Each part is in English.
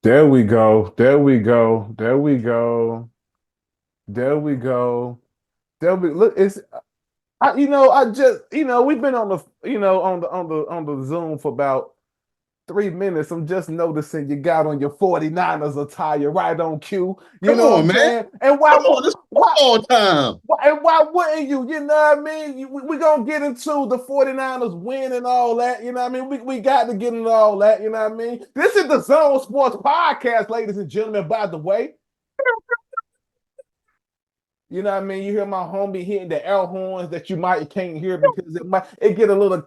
There we go. There we go. There we go. There we go. There we look. It's I just we've been on the Zoom for about 3 minutes. I'm just noticing you got on your 49ers attire right on cue. You Come know what on, I'm man. saying? And Come on, this football time. why wouldn't you? You know what I mean? We gonna get into the 49ers win and all that. You know what I mean? We got to get into all that. You know what I mean? This is the Zone Sports Podcast, ladies and gentlemen, by the way. You know what I mean? You hear my homie hitting the air horns that you might can't hear because it get a little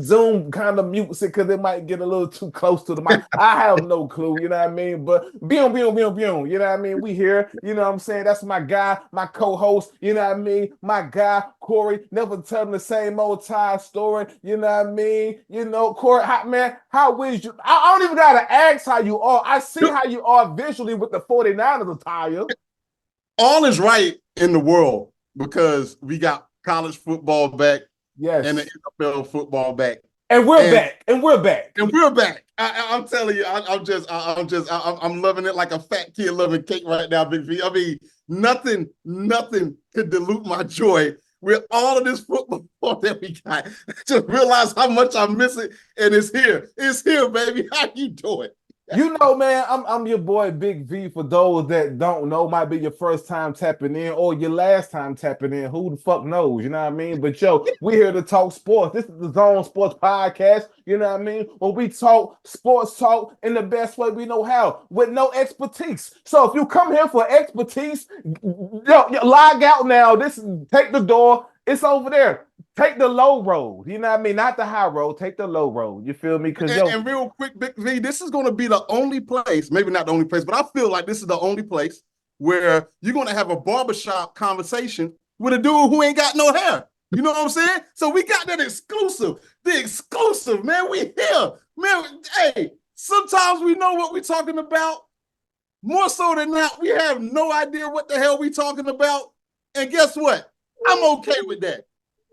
Zoom kind of mutes it because it might get a little too close to the mic. I have no clue, you know what I mean? But boom, boom, boom, boom, you know what I mean? We here, you know what I'm saying? That's my guy, my co-host, you know what I mean? My guy, Corey, never telling the same old tie story, you know what I mean? You know, Corey, how is you? I don't even gotta ask how you are. I see how you are visually with the 49ers attire. All is right in the world because we got college football back and the Yes. NFL football back, And we're and back. And we're back. and we're back. I'm telling you, I'm loving it like a fat kid loving cake right now, Big V. I mean, nothing could dilute my joy with all of this football that we got. Just realize how much I miss it, and it's here. It's here, baby. How you doing? You know, man, I'm your boy Big V. For those that don't know, might be your first time tapping in or your last time tapping in. Who the fuck knows? You know what I mean? But yo, we're here to talk sports. This is the Zone Sports Podcast. You know what I mean? When we talk sports talk in the best way we know how, with no expertise. So if you come here for expertise, log out now. Take the door. It's over there. Take the low road. You know what I mean? Not the high road. Take the low road. You feel me? Because And real quick, Big V, this is going to be the only place, maybe not the only place, but I feel like this is the only place where you're going to have a barbershop conversation with a dude who ain't got no hair. You know what I'm saying? So we got that exclusive, the exclusive, man. We here, man. Hey, sometimes we know what we're talking about. More so than not, we have no idea what the hell we talking about. And guess what? I'm okay with that.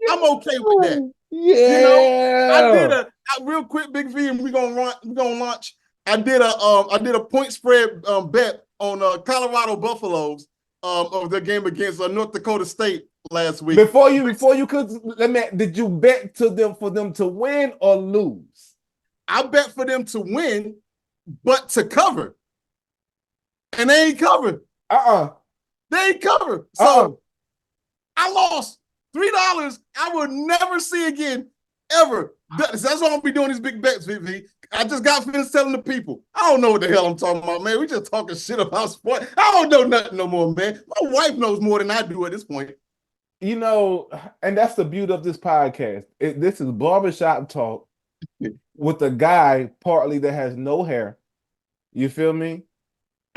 I'm okay with that. You know, I did yeah. a real quick Big V, and we're gonna launch. I did a point spread bet on Colorado Buffaloes of their game against North Dakota State last week. Before you could let me did you bet to them for them to win or lose? I bet for them to win, but to cover, and they ain't covered. Uh-uh. They ain't covered. Uh-uh. So I lost $3. I will never see again ever. That's why I'm be doing these big bets, VV. I just got finished telling the people. I don't know what the hell I'm talking about, man. We just talking shit about sport. I don't know nothing no more, man. My wife knows more than I do at this point. You know, and that's the beauty of this podcast. This is barbershop talk with a guy partly that has no hair. You feel me?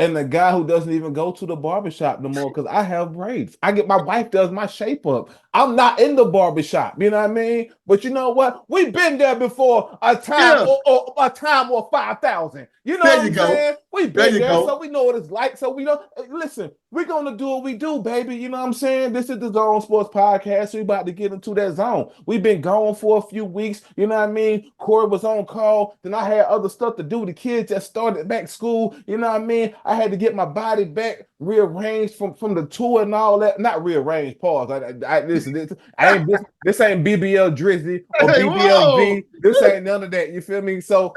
And the guy who doesn't even go to the barbershop no more because I have braids. My wife does my shape up. I'm not in the barbershop, you know what I mean? But you know what? We've been there before a time Yeah, or a time or 5,000. You know there what you I'm go. saying? We've There been you there, go. so we know what it's like. So we know, listen, we're gonna do what we do, baby. You know what I'm saying? This is the Zone Sports Podcast. We about to get into that zone. We've been gone for a few weeks, you know what I mean? Corey was on call, then I had other stuff to do. The kids just started back school, you know what I mean? I had to get my body back rearranged from the tour and all that. Not rearranged, pause. Listen, this ain't BBL Drizzy or Hey, whoa. BBLV. This ain't none of that. You feel me? So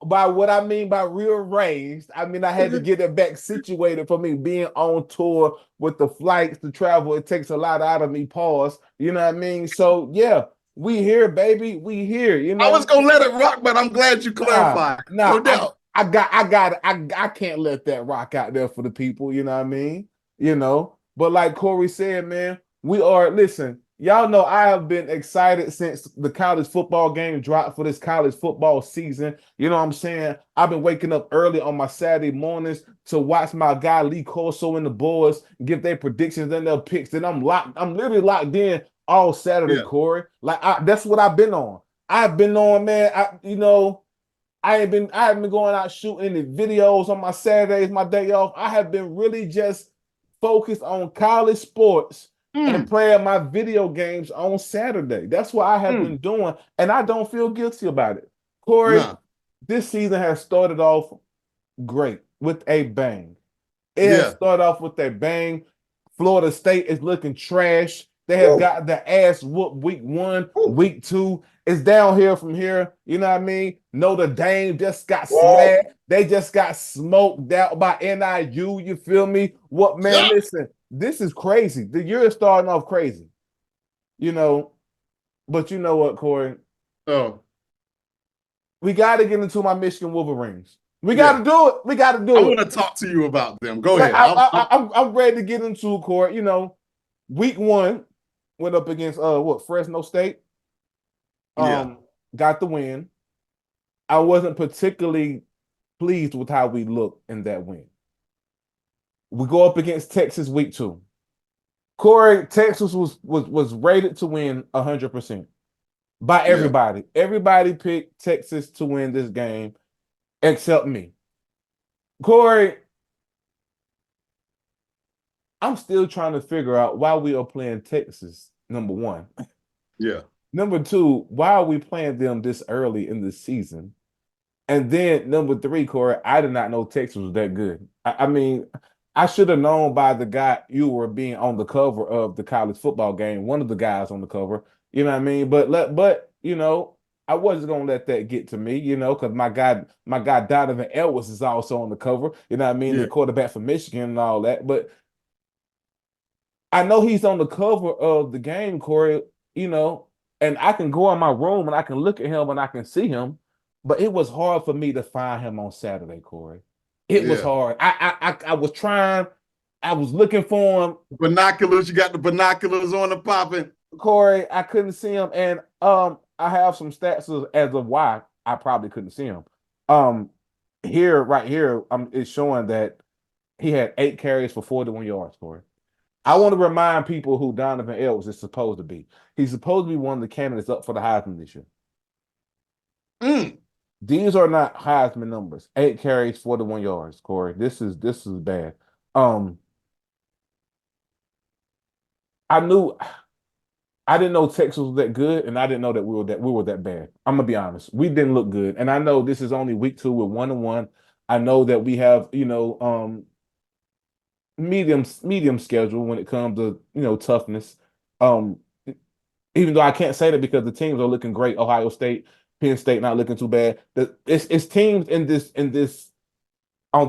by what I mean by rearranged, I mean I had to get it back situated for me being on tour with the flights to travel. It takes a lot out of me. Pause. You know what I mean? So yeah, we here, baby. We here. You I was know. gonna let it rock, but I'm glad you Nah, clarified. nah. No doubt. I can't let that rock out there for the people. You know what I mean? You know. But like Corey said, man, we are. Listen, y'all know I have been excited since the college football game dropped for this college football season. You know what I'm saying? I've been waking up early on my Saturday mornings to watch my guy Lee Corso and the boys give their predictions and their picks. Then I'm locked. I'm literally locked in all Saturday, Yeah. Corey. That's what I've been on. I've been on, man. I haven't been going out shooting any videos on my Saturdays, my day off. I have been really just focused on college sports and Mm, playing my video games on Saturday. That's what I have been mm. doing, and I don't feel guilty about it. Corey, Nah. this season has started off. great with a bang. It has Yeah. started off with a bang. Florida State is looking trash. They have Woo, got the ass whooped week 1, woo, week 2. It's downhill from here. You know what I mean? Notre Dame just got woo. smacked. They just got smoked out by NIU. You feel me? What man? Yeah. Listen, this is crazy. The year is starting off crazy. You know, but you know what, Corey? Oh, We got to get into my Michigan Wolverines. We got yeah. to do it. We got to I do want it. to talk to you about them. Go Like ahead. I'm ready to get into Corey. Week 1 went up against Fresno State. Yeah. Um, got the win. I wasn't particularly pleased with how we looked in that win. We go up against Texas week 2. Corey, Texas was rated to win 100% by Yeah. everybody. Everybody picked Texas to win this game except me. Corey, I'm still trying to figure out why we are playing Texas, number one. Yeah. Number two, why are we playing them this early in the season? And then number three, Corey, I did not know Texas was that good. I mean, I should have known by the guy you were being on the cover of the college football game, one of the guys on the cover. You know what I mean? But I wasn't gonna let that get to me, because my guy Donovan Edwards is also on the cover. You know what I mean? The Yeah. quarterback for Michigan and all that. But I know he's on the cover of the game, Corey, you know, and I can go in my room and I can look at him and I can see him, but it was hard for me to find him on Saturday, Corey. It was Yeah. hard. I was trying, I was looking for him, Binoculars. You got the binoculars on the popping. Corey. I couldn't see him, and I have some stats as of why I probably couldn't see him. Um, right here, it's showing that he had 8 carries for 41 yards, Corey. I want to remind people who Donovan Edwards is supposed to be. He's supposed to be one of the candidates up for the Heisman this year. Mm. These are not Heisman numbers. 8 carries, 41 yards, Corey. This is bad. Um, I knew I didn't know Texas was that good, and I didn't know that we were that bad. I'm gonna be honest. We didn't look good. And I know this is only week 2 with 1-1. I know that we have, medium schedule when it comes to, toughness. Um, Even though I can't say that because the teams are looking great. Ohio State, Penn State not looking too bad. It's teams in this on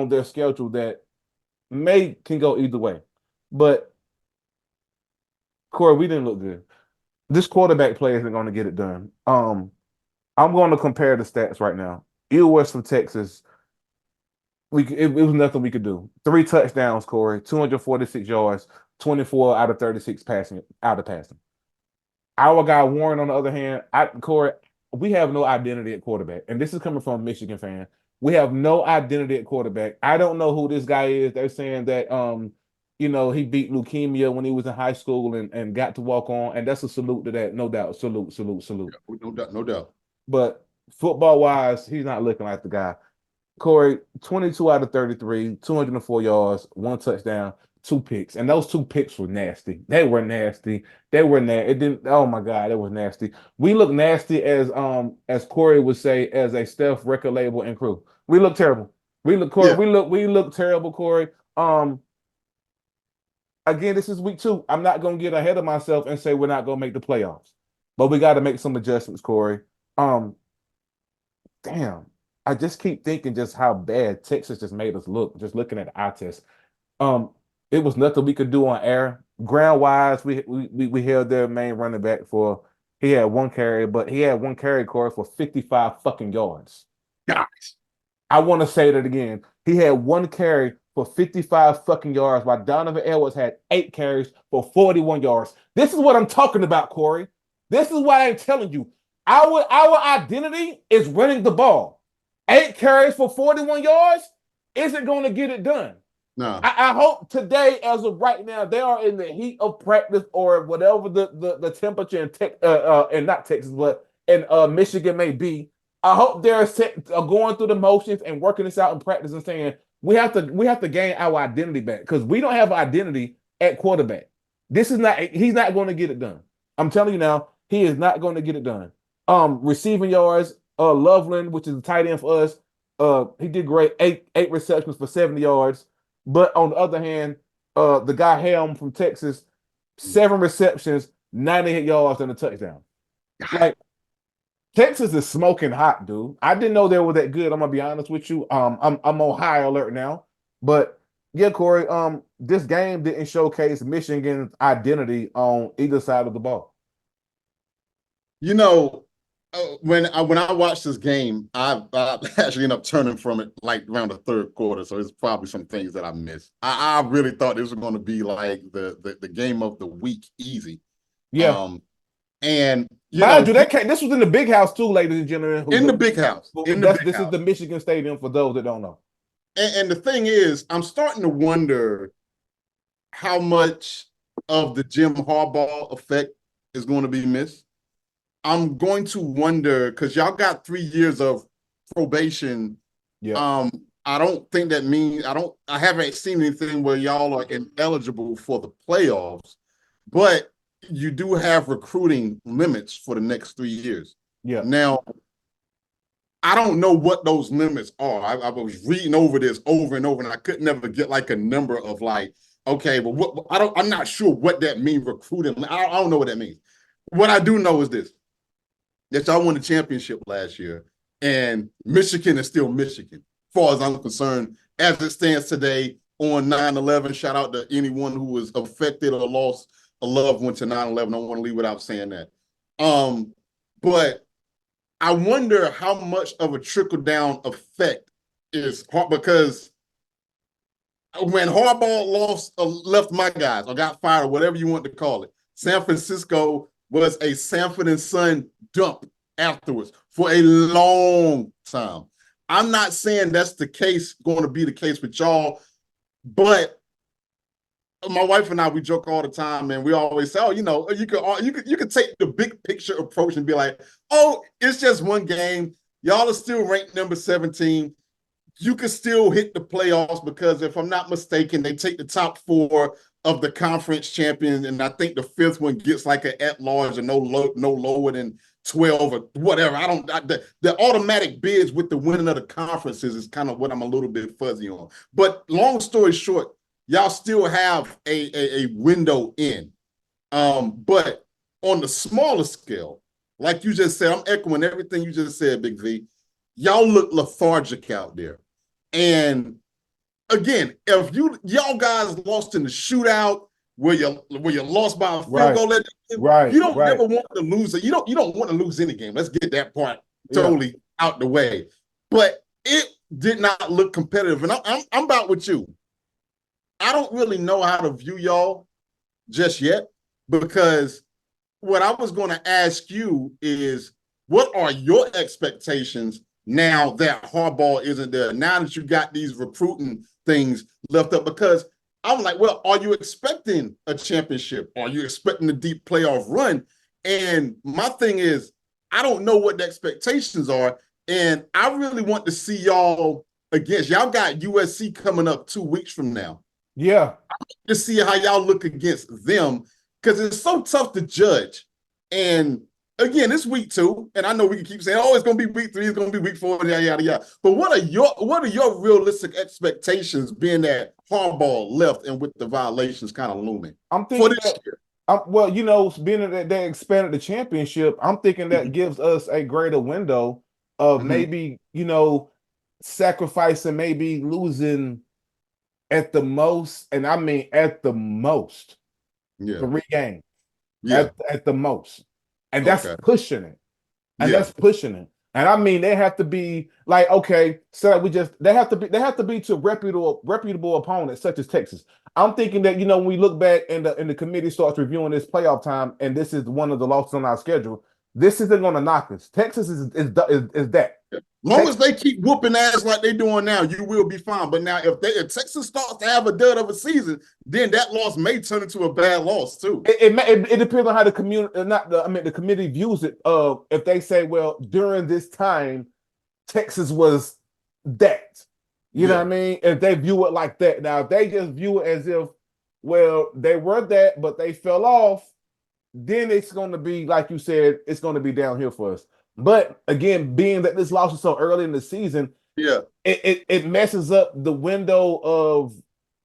their schedule that may can go either way. But Corey, we didn't look good. This quarterback play isn't going to get it done. I'm going to compare the stats right now. U.S. from Texas, it was nothing we could do. 3 touchdowns, Corey, 246 yards, 24 out of 36 passing out of passing. Our guy Warren, on the other hand, Corey, we have no identity at quarterback, and this is coming from a Michigan fan. We have no identity at quarterback. I don't know who this guy is. They're saying that he beat leukemia when he was in high school and got to walk on, and that's a salute to that, no doubt. Salute, salute, salute. Yeah, no doubt. No doubt. But football wise, he's not looking like the guy. Corey, 22 out of 33, 204 yards, 1 touchdown, 2 picks. And those 2 picks were nasty. They were nasty. They were nasty. It didn't, oh my God, it was nasty. We look nasty as Corey would say, as a Steph record label and crew. We look terrible. We look Corey, Yeah. we look terrible, Corey. Again, this is week 2. I'm not gonna get ahead of myself and say we're not gonna make the playoffs. But we got to make some adjustments, Corey. Um, damn. I just keep thinking just how bad Texas just made us look, just looking at the eye test. Um, it was nothing we could do on air. Ground wise, we held their main running back for he had 1 carry, but he had 1 carry, Corey, for 55 fucking yards. Guys. I want to say that again. He had 1 carry for 55 fucking yards, while Donovan Edwards had 8 carries for 41 yards. This is what I'm talking about, Corey. This is why I'm telling you. Our identity is running the ball. 8 carries for 41 yards isn't going to get it done. No. I hope today, as of right now, they are in the heat of practice or whatever the temperature in not Texas, but in Michigan may be. I hope they're going through the motions and working this out in practice and saying we have to gain our identity back because we don't have identity at quarterback. He's not going to get it done. I'm telling you now, he is not going to get it done. Receiving yards, Loveland, which is the tight end for us, He did great. Eight receptions for 70 yards. But on the other hand, the guy Helm from Texas, 7 receptions, 98 yards and a touchdown. Like Texas is smoking hot, dude. I didn't know they were that good. I'm gonna be honest with you. I'm on high alert now. But yeah, Corey, this game didn't showcase Michigan's identity on either side of the ball. You know, when I watched this game, I actually ended up turning from it like around the third quarter. So it's probably some things that I missed. I really thought this was going to be like the game of the week, easy. Yeah. And Mind you, this was in the big house too, ladies and gentlemen. In the big house. This is the Michigan Stadium for those that don't know. And the thing is, I'm starting to wonder how much of the Jim Harbaugh effect is going to be missed. I'm going to wonder because y'all got 3 years of probation. Yeah. I don't think that means I haven't seen anything where y'all are ineligible for the playoffs, but you do have recruiting limits for the next 3 years. Yeah. Now, I don't know what those limits are. I was reading over this over and over, and I could never get like a number of like, okay, but I'm not sure what that means. Recruiting, I don't know what that means. What I do know is this: that y'all won the championship last year, and Michigan is still Michigan, as far as I'm concerned, as it stands today on 9/11. Shout out to anyone who was affected or lost a loved one to 9/11. I don't want to leave without saying that. But I wonder how much of a trickle-down effect is because when Harbaugh left my guys or got fired or whatever you want to call it, San Francisco was a Sanford and Son dump afterwards for a long time. I'm not saying that's going to be the case with y'all, but my wife and I, we joke all the time, and we always say, "Oh, you could take the big picture approach and be like, oh, it's just one game. Y'all are still ranked number 17. You could still hit the playoffs because if I'm not mistaken, they take the top 4 of the conference champions, and I think the 5th one gets like an at-large or no lower than 12 or whatever. The automatic bids with the winning of the conferences is kind of what I'm a little bit fuzzy on. But long story short, y'all still have a window in. But on the smaller scale, like you just said, I'm echoing everything you just said, Big V. Y'all look lethargic out there. And again, if y'all guys lost in the shootout where you lost by a field goal, you don't ever want to lose it. You don't want to lose any game. Let's get that part totally out the way. But it did not look competitive. And I'm about with you. I don't really know how to view y'all just yet, because what I was going to ask you is, what are your expectations now that Harbaugh isn't there? Now that you got these recruiting things left up, because I'm like, well, are you expecting a championship? Are you expecting a deep playoff run? And my thing is, I don't know what the expectations are, and I really want to see y'all against. Y'all got USC coming up 2 weeks from now. Yeah. To see how y'all look against them, because it's so tough to judge. And again, it's week 2, and I know we can keep saying, "Oh, it's going to be week 3, it's going to be week 4, yada yada yada." But what are your realistic expectations, being that Harbaugh left and with the violations kind of looming? I'm thinking for this year. Being that they expanded the championship, I'm thinking that gives us a greater window of maybe sacrificing, maybe losing at the most, and I mean at the most, 3 games. At the most. And that's pushing it. And that's pushing it. And I mean, they have to be like, okay, so they have to be to reputable opponents such as Texas. I'm thinking that, when we look back and the committee starts reviewing this playoff time, and this is one of the losses on our schedule, this isn't going to knock us. Texas is that. Long as they keep whooping ass like they're doing now, you will be fine. But now, if Texas starts to have a dud of a season, then that loss may turn into a bad loss too. It depends on how the committee views it. If they say, well, during this time, Texas was that, you know what I mean? If they view it like that, now if they just view it as if, well, they were that, but they fell off, then it's going to be, like you said, it's going to be downhill for us. But again, being that this loss was so early in the season, Yeah. it messes up the window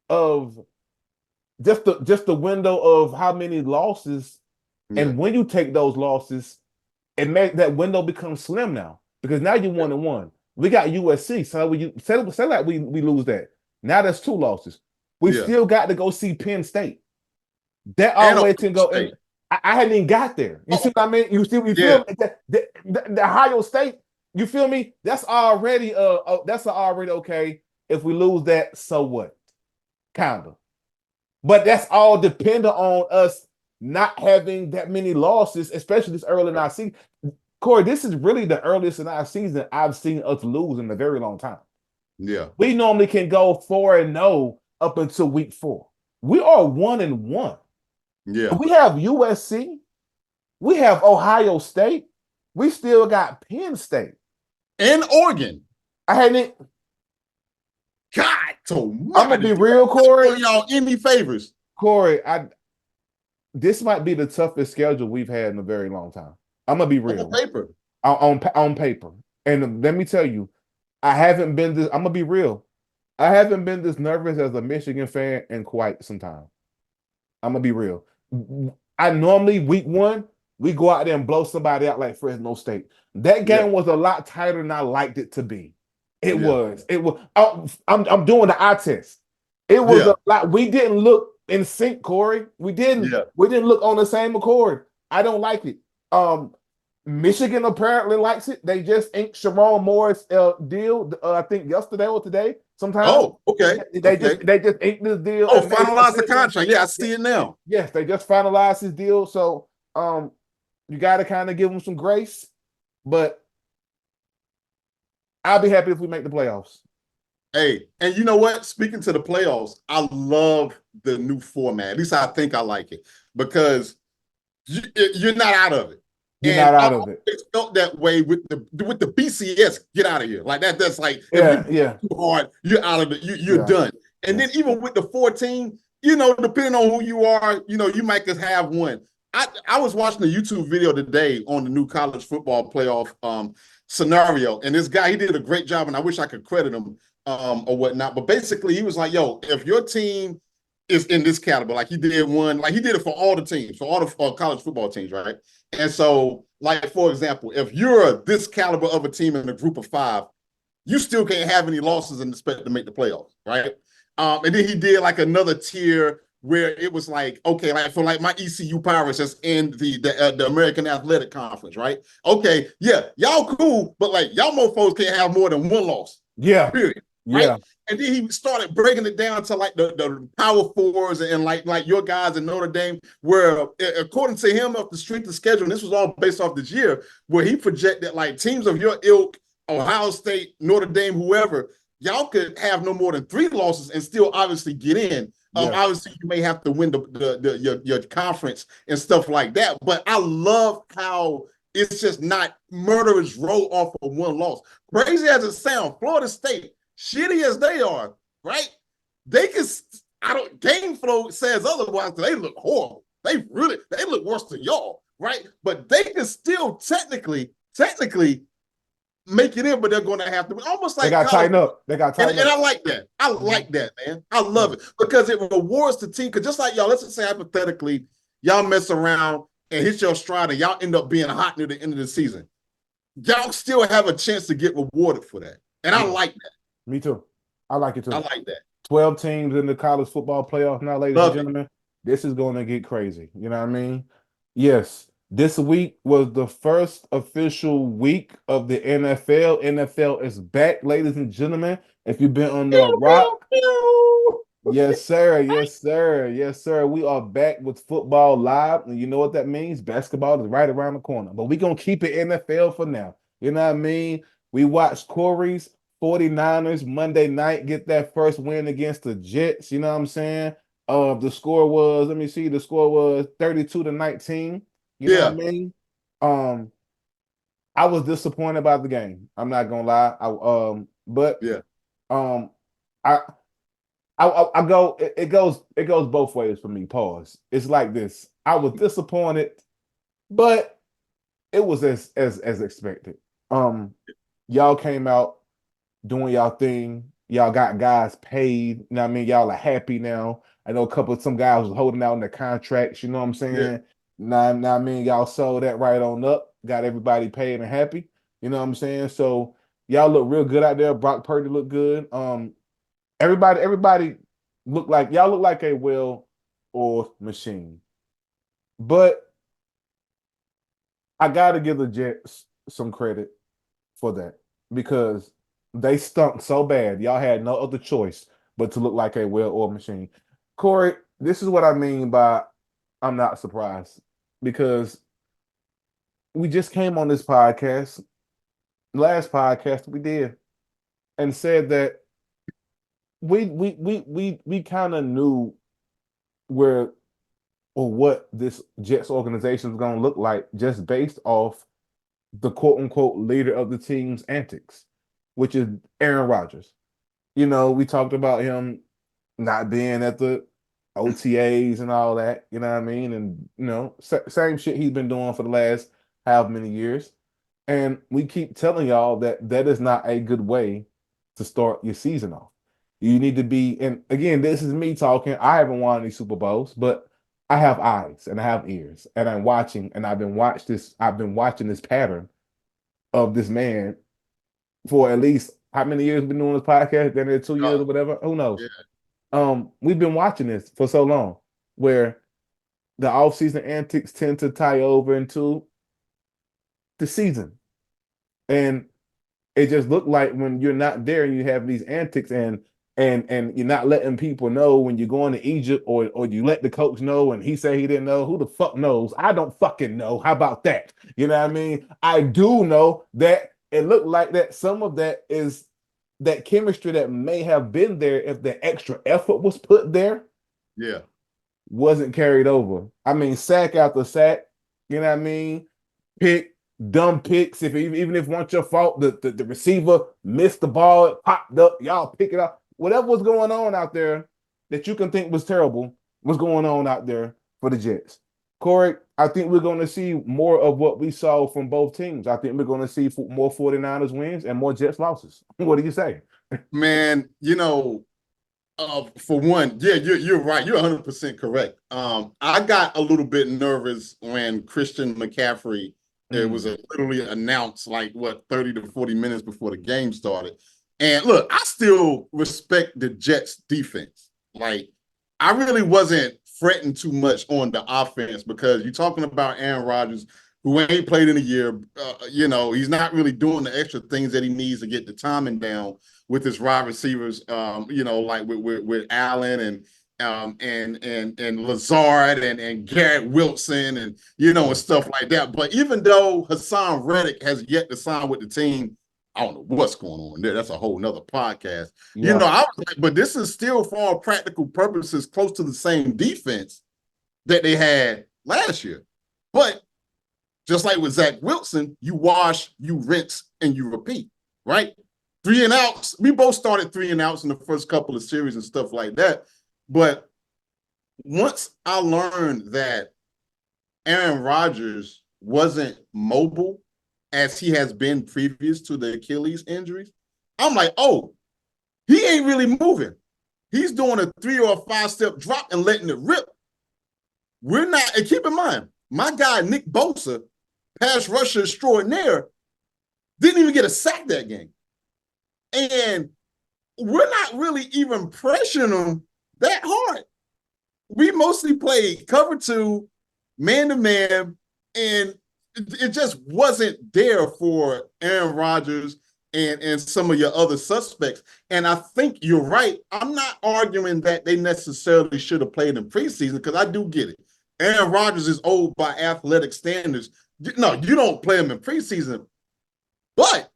of just the window of how many losses, Yeah. and when you take those losses, it makes that window become slim now because now you're Yeah. 1-1. We got USC, so say like we lose that. Now that's 2 losses. We Yeah. still got to go see Penn State. That And always Ohio can go, and State. I hadn't even got there. You see Oh, what I mean? You feel yeah. me? The Ohio State. You feel me? That's already okay. If we lose that, so what? Kinda. But that's all dependent on us not having that many losses, especially this early in our season. Corey, this is really the earliest in our season I've seen us lose in a very long time. Yeah. We normally can go 4-0 up until week 4. We are 1-1. Yeah. We have USC. We have Ohio State. We still got Penn State. And Oregon. I hadn't. God I'm gonna almighty. be Do real, y'all Corey. doing y'all any favors? Corey, this might be the toughest schedule we've had in a very long time. I'm gonna be On real paper. on paper, and let me tell you, I haven't been this. I'm gonna be real. I haven't been this nervous as a Michigan fan in quite some time. I'm gonna be real. I normally week 1 we go out there and blow somebody out like Fresno State. That Yeah. game was a lot tighter than I liked it to be. It Yeah. was. It was. I'm doing the eye test. It was Yeah. a lot. We didn't look in sync, Corey. We didn't. Yeah. We didn't look on the same accord. I don't like it. Michigan apparently likes it. They just inked Sharon Moore's deal. I think yesterday or today. Sometime Oh, okay. they just Okay. they just inked this deal Oh, and made it finalize the official. contract. Yeah, I see it now. Yes, they just finalized his deal. So you got to kind of give him some grace. But I'll be happy if we make the playoffs. Hey, and you know what? Speaking to the playoffs, I love the new format. At least I think I like it because you're not out of it. You're And not I out of it. always felt that way with the BCS. Get out of here. Like that. That's like if you Yeah, yeah, too hard, you're out of it. You're yeah, done. And yeah. then even with the 14, depending on who you are, you might just have one. I was watching a YouTube video today on the new college football playoff scenario, and this guy, he did a great job, and I wish I could credit him or whatnot. But basically, he was like, "Yo, if your team is in this caliber, like he did one, like he did it for all the teams, for all the college football teams, right?" And so, like for example, if you're this caliber of a team in a group of 5, you still can't have any losses and expect to make the playoffs, right? And then he did like another tier where it was like, okay, like for like my ECU Pirates that's in the American Athletic Conference, right? Okay, yeah, y'all cool, but like y'all mofos can't have more than one loss, Yeah, period, right? yeah, And then he started breaking it down to like the power fours and like your guys in Notre Dame, where according to him, off the strength of schedule, and this was all based off this year, where he projected like teams of your ilk, Ohio State, Notre Dame, whoever, y'all could have no more than 3 losses and still obviously get in. yeah. Obviously, you may have to win your conference and stuff like that. But I love how it's just not murderers roll off of one loss. Crazy as it sounds, Florida State, shitty as they are, right? They can. I don't. Game flow says otherwise. They look horrible. They look worse than y'all, right? But they can still technically make it in, but they're going to have to almost They like got to college. tighten up. They got to tighten And up. I like that. I like that, man. I love it because it rewards the team. Because just like y'all, let's just say hypothetically, y'all mess around and hit your stride and y'all end up being hot near the end of the season. Y'all still have a chance to get rewarded for that. And I like that. Me too. I like it I too. like that. 12 teams in the college football playoff now, ladies and Love it. gentlemen. This is going to get crazy. You know what I mean? Yes, this week was the first official week of the NFL. NFL is back, ladies and gentlemen. If you've been on the rock, yes, sir. Yes, sir. Yes, sir. We are back with football live. And you know what that means? Basketball is right around the corner. But we're going to keep it NFL for now. You know what I mean? We watched Corey's 49ers Monday night get that first win against the Jets. You know what I'm saying? The score was, let me see, the score was 32-19. You know what I Yeah. mean? Um, I was disappointed about the game. I'm not gonna lie. But Yeah. um, I I go it goes both ways for me. Pause. It's like this. I was disappointed, but it was as expected. Y'all came out. doing y'all thing. Y'all got guys paid. You know what I mean? Y'all are happy now. I know some guys was holding out in their contracts, you know what I'm Yeah. saying? Now I mean, y'all sold that right on up, got everybody paid and happy. You know what I'm saying? So y'all look real good out there. Brock Purdy looked good. Everybody y'all look like a well-oiled machine. But I gotta give the Jets some credit for that because they stunk so bad. Y'all had no other choice but to look like a well-oiled machine. Corey, this is what I mean by I'm not surprised because we just came on this podcast, last podcast we did, and said that we kind of knew where or what this Jets organization is going to look like just based off the quote unquote leader of the team's antics, which is Aaron Rodgers. You know, we talked about him not being at the OTAs and all that, you know what I mean? And, you know, same shit he's been doing for the last how many years. And we keep telling y'all that that is not a good way to start your season off. You need to be, and again, this is me talking. I haven't won any Super Bowls, but I have eyes and I have ears, and I'm watching, and I've been watching this pattern of this man for at least how many years been doing this podcast? Then it's 2 years or whatever. Who knows? Yeah. We've been watching this for so long, where the offseason antics tend to tie over into the season. And it just looked like when you're not there and you have these antics and you're not letting people know when you're going to Egypt or you let the coach know and he say he didn't know. Who the fuck knows? I don't fucking know. How about that? You know what I mean? I do know that it looked like that some of that is that chemistry that may have been there if the extra effort was put there. Yeah. Wasn't carried over. I mean, sack after sack, you know what I mean? Pick, dumb picks. If even if it wasn't your fault, the receiver missed the ball, it popped up, y'all pick it up. Whatever was going on out there that you can think was terrible was going on out there for the Jets. Corey, I think we're going to see more of what we saw from both teams. I think we're going to see more 49ers wins and more Jets losses. What do you say? Man, for one, yeah, you're right. You're 100% correct. I got a little bit nervous when Christian McCaffrey it was literally announced like 30 to 40 minutes before the game started. And look, I still respect the Jets defense. Like, I really wasn't fretting too much on the offense because you're talking about Aaron Rodgers, who ain't played in a year. He's not really doing the extra things that he needs to get the timing down with his wide receivers, like with Allen and Lazard and Garrett Wilson and stuff like that. But even though Hassan Reddick has yet to sign with the team, I don't know what's going on there. That's a whole nother podcast. Yeah. I was like, but this is still for all practical purposes close to the same defense that they had last year. But just like with Zach Wilson, you wash, you rinse, and you repeat, right? 3 and outs. We both started 3 and outs in the first couple of series and stuff like that. But once I learned that Aaron Rodgers wasn't mobile as he has been previous to the Achilles injuries, I'm like, oh, he ain't really moving. He's doing a 3 or a 5-step drop and letting it rip. We're not, and keep in mind, my guy, Nick Bosa, pass rusher extraordinaire, didn't even get a sack that game. And we're not really even pressuring him that hard. We mostly played cover 2, man-to-man, and it just wasn't there for Aaron Rodgers and some of your other suspects. And I think you're right. I'm not arguing that they necessarily should have played in preseason because I do get it. Aaron Rodgers is old by athletic standards. No, you don't play him in preseason. But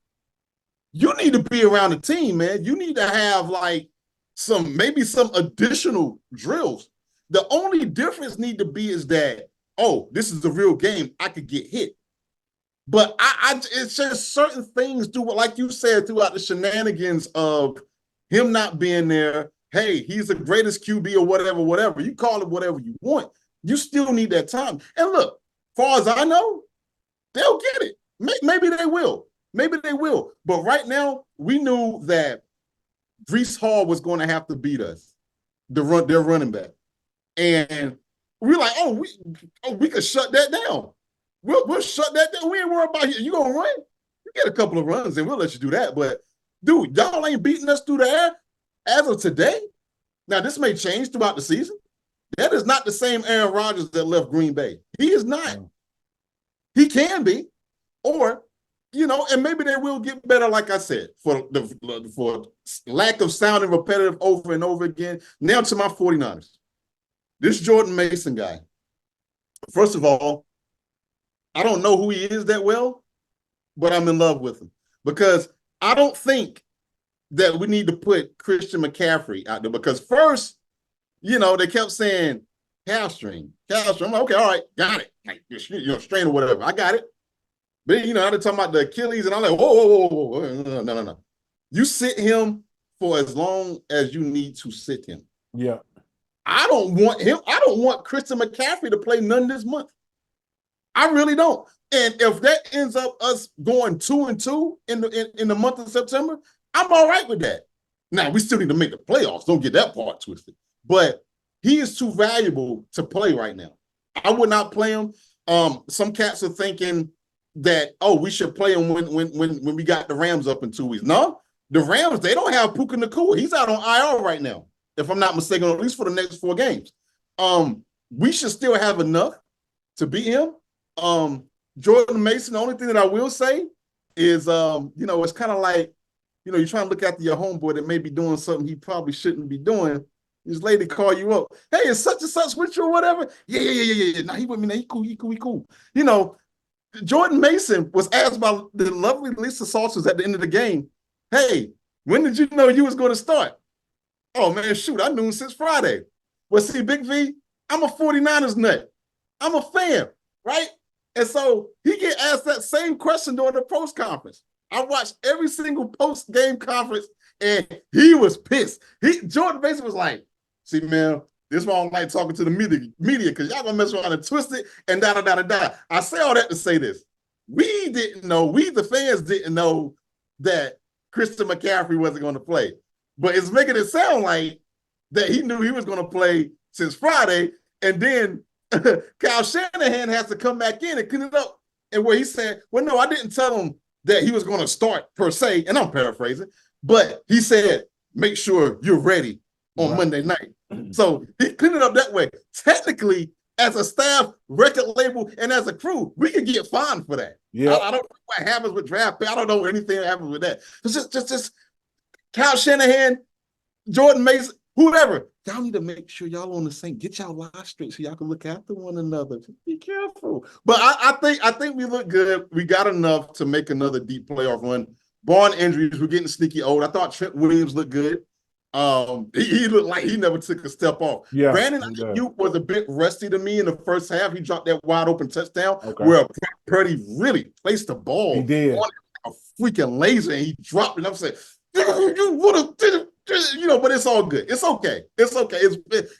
you need to be around the team, man. You need to have like maybe some additional drills. The only difference need to be is that, oh, this is a real game. I could get hit. But it's just certain things do, like you said, throughout the shenanigans of him not being there. Hey, he's the greatest QB or whatever. You call it whatever you want. You still need that time. And look, far as I know, they'll get it. Maybe they will. Maybe they will. But right now, we knew that Brees Hall was going to have to beat us, their running back. And we're like, we could shut that down. We'll shut that down. We ain't worried about you. You gonna run? You get a couple of runs and we'll let you do that. But dude, y'all ain't beating us through the air as of today. Now, this may change throughout the season. That is not the same Aaron Rodgers that left Green Bay. He is not. He can be. Or, and maybe they will get better, like I said, for lack of sounding repetitive over and over again. Now to my 49ers. This Jordan Mason guy, first of all, I don't know who he is that well, but I'm in love with him because I don't think that we need to put Christian McCaffrey out there because first, they kept saying hamstring. I'm like, okay, all right, got it. Like, strain or whatever. I got it. But then, they're talking about the Achilles, and I'm like, whoa. No. You sit him for as long as you need to sit him. Yeah. I don't want him. I don't want Christian McCaffrey to play none this month. I really don't. And if that ends up us going 2-2 in the month of September, I'm all right with that. Now, we still need to make the playoffs. Don't get that part twisted. But he is too valuable to play right now. I would not play him. Some cats are thinking that, we should play him when we got the Rams up in 2 weeks. No, the Rams, they don't have Puka Nacua. He's out on IR right now, if I'm not mistaken, at least for the next 4 games. We should still have enough to beat him. Jordan Mason, the only thing that I will say is, it's kind of like, you're trying to look after your homeboy that may be doing something he probably shouldn't be doing. This lady call you up. Hey, is such and such with you or whatever? Yeah. Nah, he with me now. He cool. Jordan Mason was asked by the lovely Lisa Salters at the end of the game, hey, when did you know you was going to start? Oh, man, shoot, I knew him since Friday. Well, see, Big V, I'm a 49ers nut. I'm a fan, right? And so he get asked that same question during the post conference. I watched every single post-game conference, and he was pissed. Jordan Mason was like, see, man, this is why I don't like talking to the media because y'all going to mess around and twist it and da-da-da-da-da. I say all that to say this. We the fans didn't know that Christian McCaffrey wasn't going to play. But it's making it sound like that he knew he was going to play since Friday, and then Kyle Shanahan has to come back in and clean it up. And where he said, well, no, I didn't tell him that he was going to start per se, and I'm paraphrasing, but he said, make sure you're ready on Monday night. So he cleaned it up that way. Technically, as a staff, record label, and as a crew, we can get fined for that. Yeah, I don't know what happens with draft pay. I don't know anything that happens with that. It's just Kyle Shanahan, Jordan Mason, whoever. Y'all need to make sure y'all on the same. Get y'all live straight so y'all can look after one another. Just be careful. But I think we look good. We got enough to make another deep playoff run. Barring injuries, we're getting sneaky old. I thought Trent Williams looked good. He looked like he never took a step off. Yeah, Brandon Ayuk was a bit rusty to me in the first half. He dropped that wide open touchdown where Purdy really placed the ball. He did on a freaking laser, and he dropped it. I'm saying, you would have did it. But it's all good. It's okay. It's okay.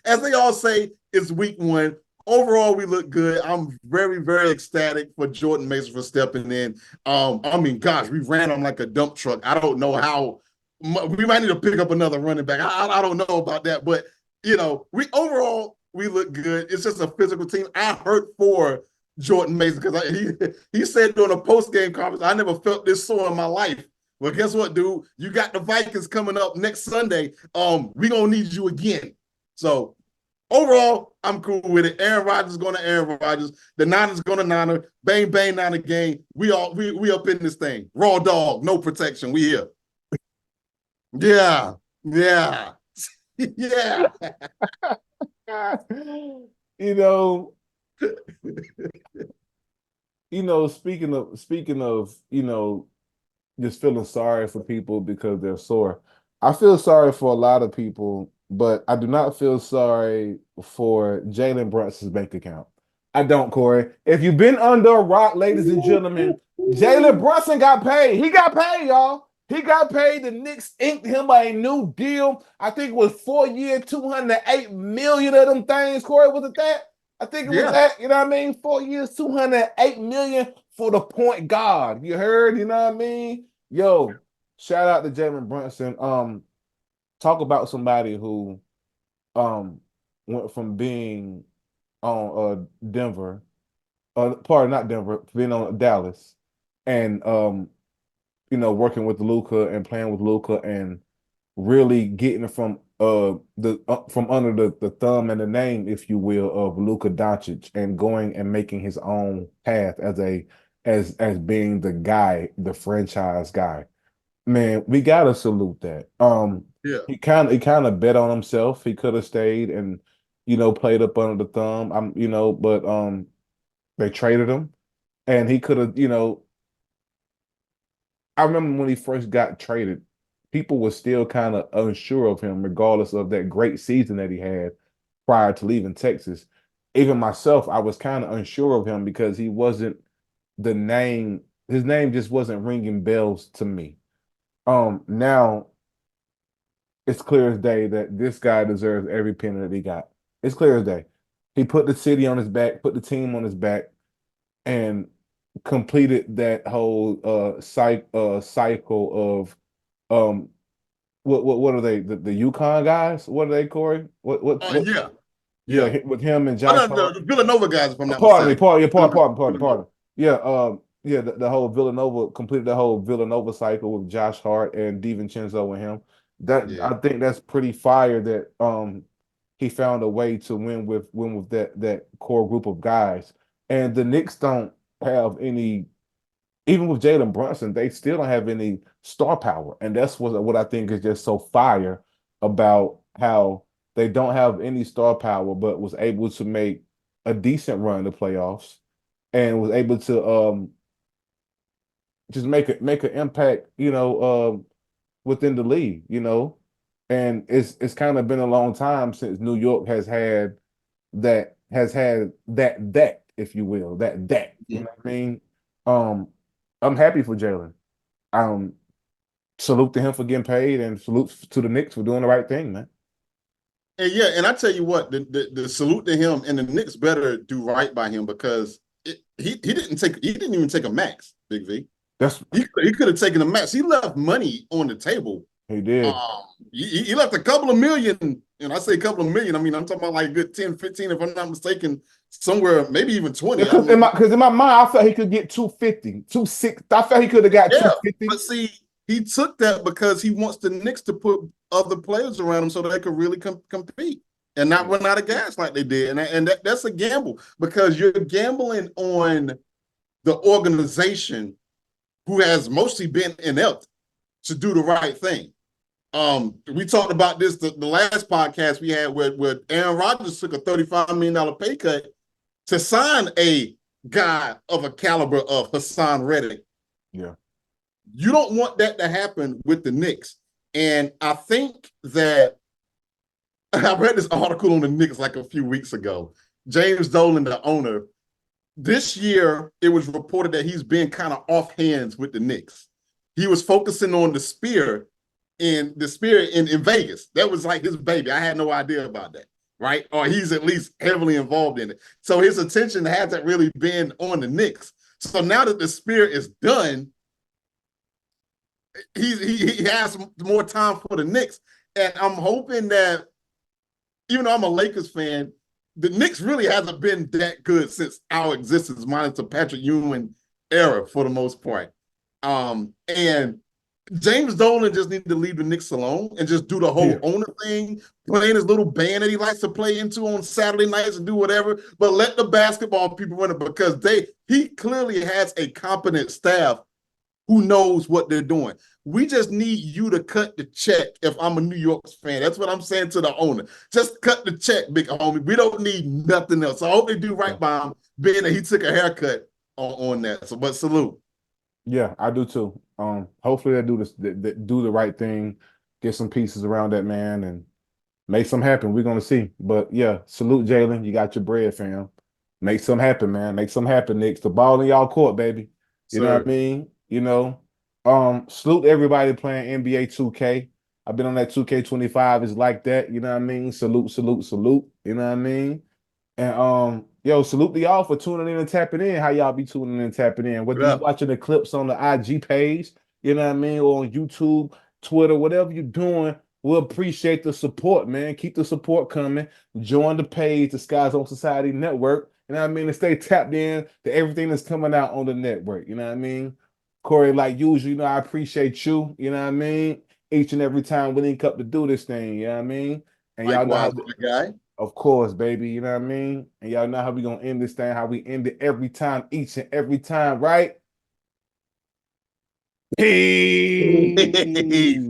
As they all say, it's week 1. Overall, we look good. I'm very, very ecstatic for Jordan Mason for stepping in. We ran him like a dump truck. I don't know how. We might need to pick up another running back. I don't know about that, but we look good. It's just a physical team. I hurt for Jordan Mason because he said during a post-game conference, I never felt this sore in my life. Well, guess what, dude? You got the Vikings coming up next Sunday. We're going to need you again. So, overall, I'm cool with it. Aaron Rodgers is going to Aaron Rodgers. The Niners going to Niner. Bang, bang, Niner game. We up in this thing. Raw dog, no protection. We here. Yeah. Yeah. Speaking of, just feeling sorry for people because they're sore. I feel sorry for a lot of people, but I do not feel sorry for Jalen Brunson's bank account. I don't, Corey. If you've been under a rock, ladies and gentlemen, Jalen Brunson got paid. He got paid, y'all. He got paid. The Knicks inked him a new deal. I think it was 4 years, $208 million of them things. Corey, was it that? I think it was that. You know what I mean? 4 years, $208 million for the point guard. You heard? You know what I mean? Yo, shout out to Jalen Brunson. Talk about somebody who um went from being on Denver, pardon, not Denver, being on Dallas, and working with Luca and playing with Luca and really getting from under the thumb and the name, if you will, of Luka Doncic and going and making his own path as being the guy, the franchise guy. Man, we gotta salute that. Yeah. He kind of bet on himself. He could have stayed and played up under the thumb. But they traded him and he could have, I remember when he first got traded, people were still kind of unsure of him, regardless of that great season that he had prior to leaving Texas. Even myself, I was kind of unsure of him because he wasn't the name. His name just wasn't ringing bells to me. Now it's clear as day that this guy deserves every penny that he got. It's clear as day. He put the city on his back, put the team on his back, and completed that whole cycle of um what are they, the Yukon guys? What are they, Corey? What Yeah. Yeah. yeah, with him and Oh, Josh no, Hart. the Villanova guys, if I'm not Pardon me, mistaken. pardon, yeah, Villanova. pardon. Yeah, yeah, the whole Villanova completed the whole Villanova cycle with Josh Hart and DiVincenzo and him. That Yeah. I think that's pretty fire that he found a way to win with that core group of guys. And the Knicks don't have any, even with Jalen Brunson, they still don't have any star power. And that's what I think is just so fire about how they don't have any star power, but was able to make a decent run in the playoffs and was able to just make an impact, within the league. And it's kind of been a long time since New York has had that, if you will, that. You Mhm. know what I mean? Um, I'm happy for Jalen. Um, Salute to him for getting paid, and salute to the Knicks for doing the right thing, man. And yeah, and I tell you what, the salute to him, and the Knicks better do right by him because he didn't even take a max, Big V. That's He could have taken a max. He left money on the table. he did. He left a couple of million, and I say a couple of million. I mean, I'm talking about like a good 10, 15, if I'm not mistaken, somewhere, maybe even 20. I Because don't know. in my mind, I felt he could get 250, 260. I felt he could have got Yeah, 250. but see, he took that because he wants the Knicks to put other players around him so they could really compete and not run out of gas like they did. And that's a gamble because you're gambling on the organization who has mostly been inept to do the right thing. We talked about this the last podcast we had where Aaron Rodgers took a $35 million pay cut to sign a guy of a caliber of Hassan Reddick. Yeah. You don't want that to happen with the Knicks. And I think that I read this article on the Knicks like a few weeks ago. James Dolan, the owner, this year it was reported that he's been kind of off hands with the Knicks. He was focusing on the Spear in Vegas. That was like his baby. I had no idea about that, right? Or he's at least heavily involved in it. So his attention hasn't really been on the Knicks. So now that the Spear is done, he has more time for the Knicks. And I'm hoping that, even though I'm a Lakers fan, the Knicks really hasn't been that good since our existence, minus the Patrick Ewing era for the most part. And James Dolan just needs to leave the Knicks alone and just do the whole owner thing, playing his little band that he likes to play into on Saturday nights and do whatever, but let the basketball people run it because he clearly has a competent staff who knows what they're doing. We just need you to cut the check if I'm a New York fan. That's what I'm saying to the owner. Just cut the check, big homie. We don't need nothing else. So I hope they do right by him, being that he took a haircut on that. So, but salute. Yeah, I do too. Hopefully they do this, they do the right thing, get some pieces around that man, and make something happen. We're gonna see. But yeah, salute Jalen. You got your bread, fam. Make something happen, man. Make something happen, Knicks. The ball in y'all court, baby. You know what I Sir. mean? Salute everybody playing NBA 2K. I've been on that 2K25. It's like that. You know what I mean? Salute, salute, salute. You know what I mean? And salute to y'all for tuning in and tapping in. How y'all be tuning in and tapping in? Whether you watching the clips on the IG page, you know what I mean, or on YouTube, Twitter, whatever you're doing, we'll appreciate the support, man. Keep the support coming. Join the page, the Skyzone.Society Network. You know what I mean? And stay tapped in to everything that's coming out on the network. You know what I mean? Corey, like usual, I appreciate you. You know what I mean? Each and every time we link up to do this thing. You know what I mean? And y'all know Likewise, how, my guy. of course, baby. You know what I mean? And y'all know how we gonna end this thing, how we end it every time, each and every time, right? Peace.